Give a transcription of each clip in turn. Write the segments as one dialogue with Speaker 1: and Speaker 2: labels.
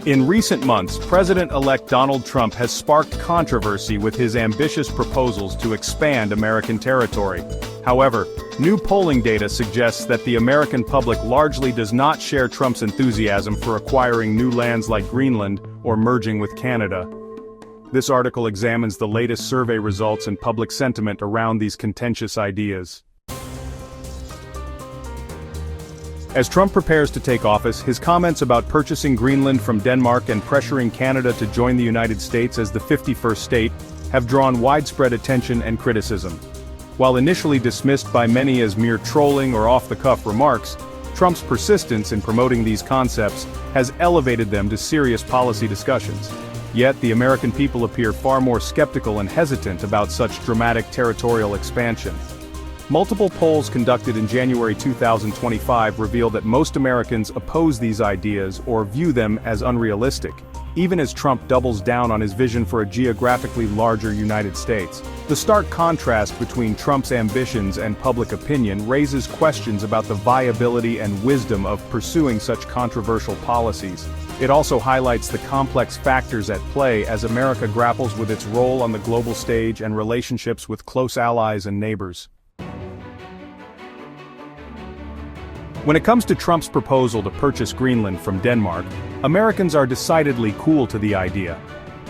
Speaker 1: In recent months, President-elect Donald Trump has sparked controversy with his ambitious proposals to expand American territory. However, new polling data suggests that the American public largely does not share Trump's enthusiasm for acquiring new lands like Greenland or merging with Canada. This article examines the latest survey results and public sentiment around these contentious ideas. As Trump prepares to take office, his comments about purchasing Greenland from Denmark and pressuring Canada to join the United States as the 51st state have drawn widespread attention and criticism. While initially dismissed by many as mere trolling or off-the-cuff remarks, Trump's persistence in promoting these concepts has elevated them to serious policy discussions. Yet the American people appear far more skeptical and hesitant about such dramatic territorial expansion. Multiple polls conducted in January 2025 reveal that most Americans oppose these ideas or view them as unrealistic, even as Trump doubles down on his vision for a geographically larger United States. The stark contrast between Trump's ambitions and public opinion raises questions about the viability and wisdom of pursuing such controversial policies. It also highlights the complex factors at play as America grapples with its role on the global stage and relationships with close allies and neighbors. When it comes to Trump's proposal to purchase Greenland from Denmark, Americans are decidedly cool to the idea.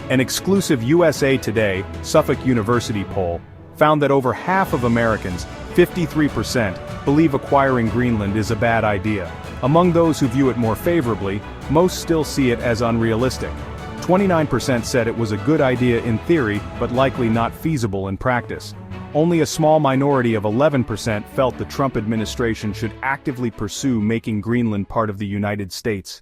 Speaker 1: An exclusive USA Today, Suffolk University poll found that over half of Americans, 53%, believe acquiring Greenland is a bad idea. Among those who view it more favorably, most still see it as unrealistic. 29% said it was a good idea in theory, but likely not feasible in practice. Only a small minority of 11% felt the Trump administration should actively pursue making Greenland part of the United States.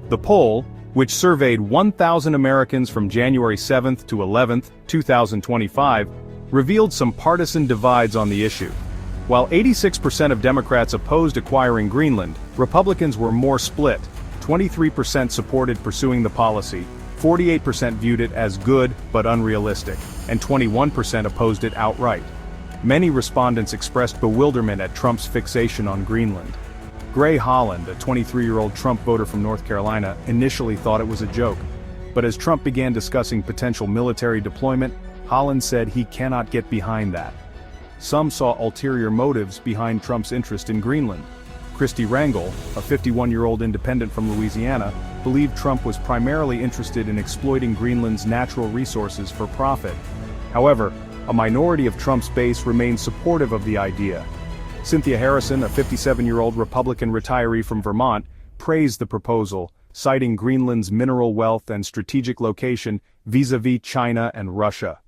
Speaker 1: The poll, which surveyed 1,000 Americans from January 7 to 11, 2025, revealed some partisan divides on the issue. While 86% of Democrats opposed acquiring Greenland, Republicans were more split. 23% supported pursuing the policy, 48% viewed it as good but unrealistic, and 21% opposed it outright. Many respondents expressed bewilderment at Trump's fixation on Greenland. Gray Holland, a 23-year-old Trump voter from North Carolina, initially thought it was a joke. But as Trump began discussing potential military deployment, Holland said he cannot get behind that. Some saw ulterior motives behind Trump's interest in Greenland. Christy Rangel, a 51-year-old independent from Louisiana, believed Trump was primarily interested in exploiting Greenland's natural resources for profit. However, a minority of Trump's base remained supportive of the idea. Cynthia Harrison, a 57-year-old Republican retiree from Vermont, praised the proposal, citing Greenland's mineral wealth and strategic location vis-à-vis China and Russia.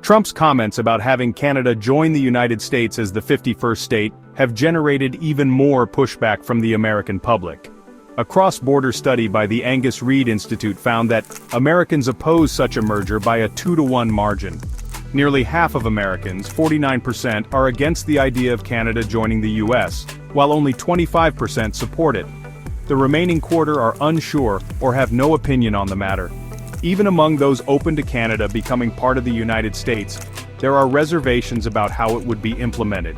Speaker 1: Trump's comments about having Canada join the United States as the 51st state have generated even more pushback from the American public. A cross-border study by the Angus Reid Institute found that Americans oppose such a merger by a 2-to-1 margin. Nearly half of Americans, 49%, are against the idea of Canada joining the US, while only 25% support it. The remaining quarter are unsure or have no opinion on the matter. Even among those open to Canada becoming part of the United States, there are reservations about how it would be implemented.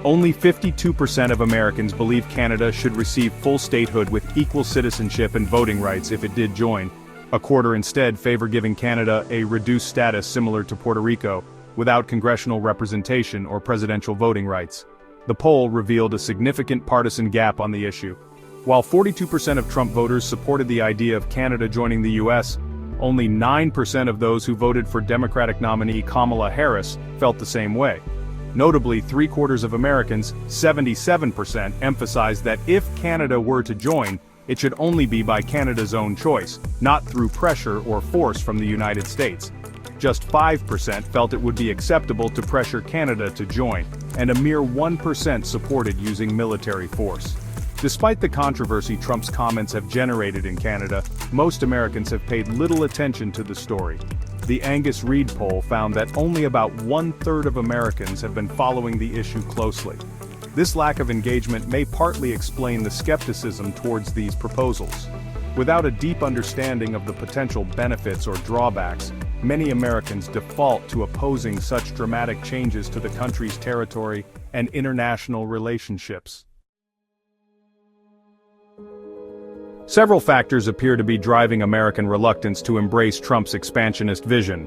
Speaker 1: Only 52% of Americans believe Canada should receive full statehood with equal citizenship and voting rights if it did join. A quarter instead favor giving Canada a reduced status similar to Puerto Rico, without congressional representation or presidential voting rights. The poll revealed a significant partisan gap on the issue. While 42% of Trump voters supported the idea of Canada joining the US, only 9% of those who voted for Democratic nominee Kamala Harris felt the same way. Notably, 3/4 of Americans, 77%, emphasized that if Canada were to join, it should only be by Canada's own choice, not through pressure or force from the United States. Just 5% felt it would be acceptable to pressure Canada to join, and a mere 1% supported using military force. Despite the controversy Trump's comments have generated in Canada, most Americans have paid little attention to the story. The Angus Reid poll found that only about 1/3 of Americans have been following the issue closely. This lack of engagement may partly explain the skepticism towards these proposals. Without a deep understanding of the potential benefits or drawbacks, many Americans default to opposing such dramatic changes to the country's territory and international relationships. Several factors appear to be driving American reluctance to embrace Trump's expansionist vision.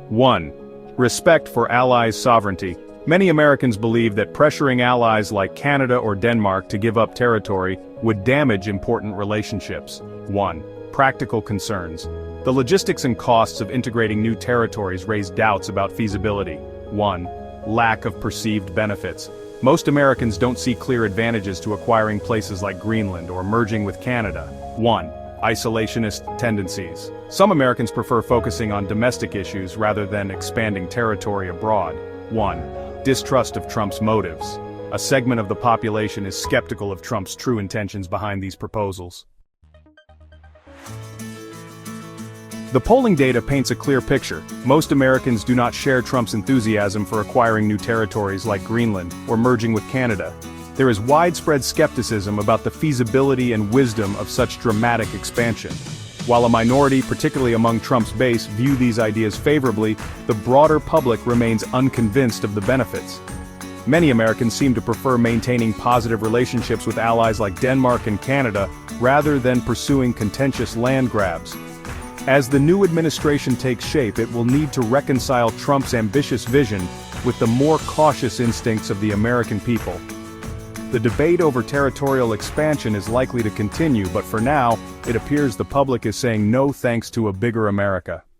Speaker 1: 1. Respect for allies' sovereignty. Many Americans believe that pressuring allies like Canada or Denmark to give up territory would damage important relationships. 1. Practical concerns. The logistics and costs of integrating new territories raise doubts about feasibility. 1. Lack of perceived benefits. Most Americans don't see clear advantages to acquiring places like Greenland or merging with Canada. 1. Isolationist tendencies. Some Americans prefer focusing on domestic issues rather than expanding territory abroad. 1. Distrust of Trump's motives. A segment of the population is skeptical of Trump's true intentions behind these proposals. The polling data paints a clear picture. Most Americans do not share Trump's enthusiasm for acquiring new territories like Greenland or merging with Canada. There is widespread skepticism about the feasibility and wisdom of such dramatic expansion. While a minority, particularly among Trump's base, view these ideas favorably, the broader public remains unconvinced of the benefits. Many Americans seem to prefer maintaining positive relationships with allies like Denmark and Canada rather than pursuing contentious land grabs. As the new administration takes shape, it will need to reconcile Trump's ambitious vision with the more cautious instincts of the American people. The debate over territorial expansion is likely to continue, but for now, it appears the public is saying no thanks to a bigger America.